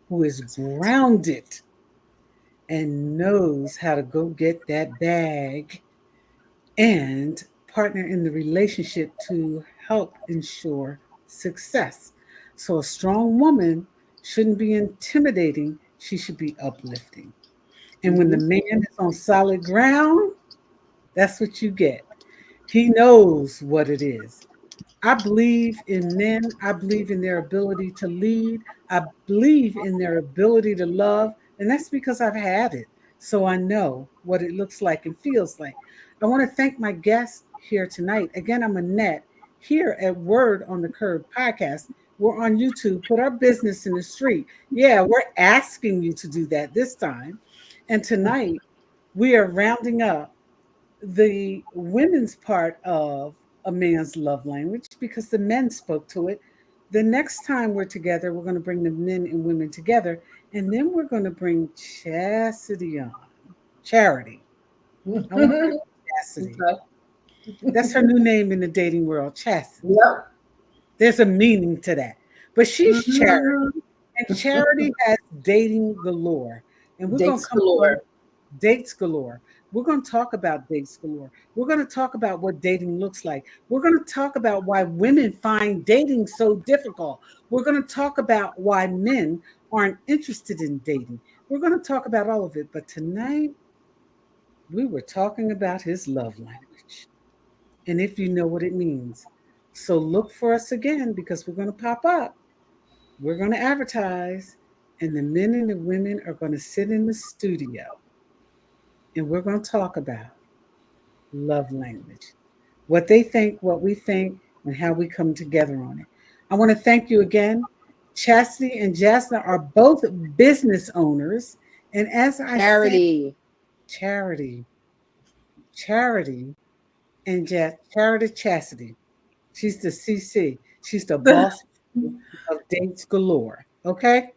who is grounded and knows how to go get that bag and partner in the relationship to help ensure success. So, a strong woman shouldn't be intimidating, she should be uplifting. And when the Hmm. man is on solid ground, that's what you get. He knows what it is. I believe in men. I believe in their ability to lead. I believe in their ability to love. And that's because I've had it. So I know what it looks like and feels like. I want to thank my guest here tonight. Again, I'm Annette here at Word on the Curb podcast. We're on YouTube. Put our business in the street. Yeah, we're asking you to do that this time. And tonight, we are rounding up the women's part of a man's love language because the men spoke to it. The next time we're together, we're going to bring the men and women together, and then we're going to bring Chastity on. Charity. I want to bring Chastity. Okay. That's her new name in the dating world, Chastity. Yep. There's a meaning to that. But she's Charity. Mhm. And Charity has dating galore. And we're going to Dates come on galore. dates galore. We're going to talk about dates galore. We're going to talk about what dating looks like. We're going to talk about why women find dating so difficult. We're going to talk about why men aren't interested in dating. We're going to talk about all of it. But tonight, we were talking about his love language. And if you know what it means. So look for us again because we're going to pop up. We're going to advertise. And the men and the women are going to sit in the studio and we're going to talk about love language, what they think, what we think, and how we come together on it. I want to thank you again. Chastity and Jasna are both business owners. And as I said, Charity. charity, charity, and Charity Chastity. She's the CC. She's the boss of Dates Galore. Okay?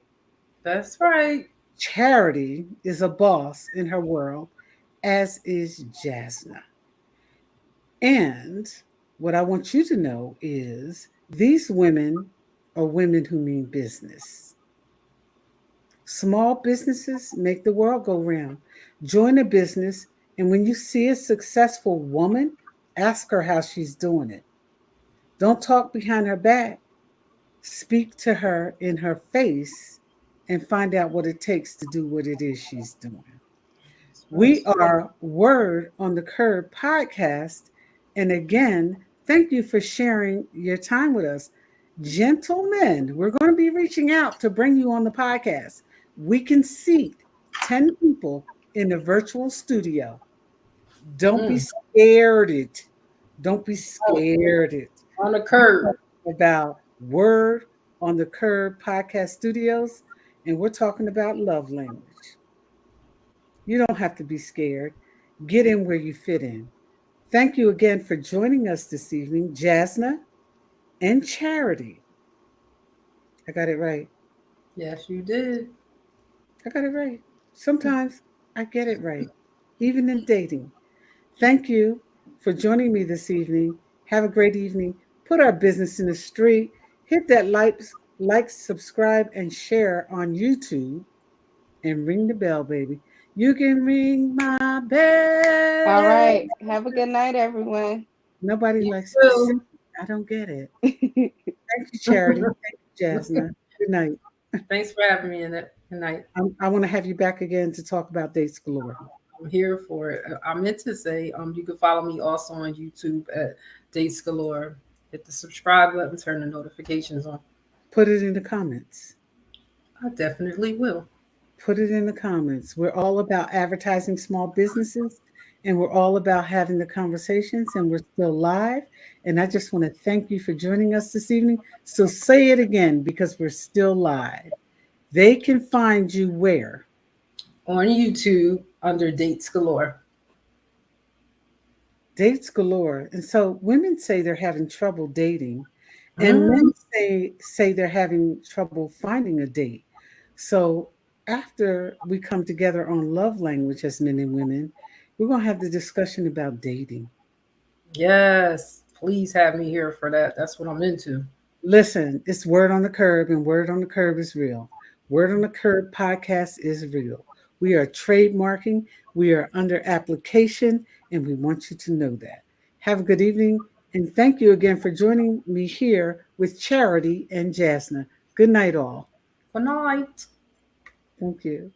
That's right. Charity is a boss in her world, as is Jasna. And what I want you to know is these women are women who mean business. Small businesses make the world go round. Join a business, and when you see a successful woman, ask her how she's doing it. Don't talk behind her back. Speak to her in her face and find out what it takes to do what it is she's doing. We That's right. are Word on the Curb podcast. And again, thank you for sharing your time with us. Gentlemen, we're going to be reaching out to bring you on the podcast. We can seat 10 people in the virtual studio. Don't be Mm. scared. Don't be Oh, scared. on the We're curb. talking about Word on the Curb podcast studios, and we're talking about love language. You don't have to be scared. Get in where you fit in. Thank you again for joining us this evening, Jasna and Charity. I got it right. Yes, you did. I got it right. Sometimes I get it right, even in dating. Thank you for joining me this evening. Have a great evening. Put our business in the street. Hit that subscribe, and share on YouTube and ring the bell, baby. You can ring my All bell. right. Have a good night, everyone. Nobody You likes to be sick. too. I don't get it. Thank you, Charity. Thank you, Jasmine. Good night. Thanks for having me in it tonight. I want to have you back again to talk about dates galore. I'm here for it. I meant to say, you can follow me also on YouTube at Dates Galore. Hit the subscribe button, turn the notifications on. Put it in the comments. I definitely will. Put it in the comments. We're all about advertising small businesses and we're all about having the conversations and we're still live. And I just want to thank you for joining us this evening. So say it again because we're still live. They can find you where? On YouTube under Dates Galore. Dates galore. And so women say they're having trouble dating and Mm, men say they're having trouble finding a date. So after we come together on love language as men and women, we're going to have the discussion about dating. yes. Please have me here for that. That's what I'm into. Listen, it's Word on the Curb, and Word on the Curb is real. Word on the Curb podcast is real. We are trademarking, we are under application, and we want you to know that. Have a good evening, and thank you again for joining me here with Charity and Jasna. Good night, all. Good night. Thank you.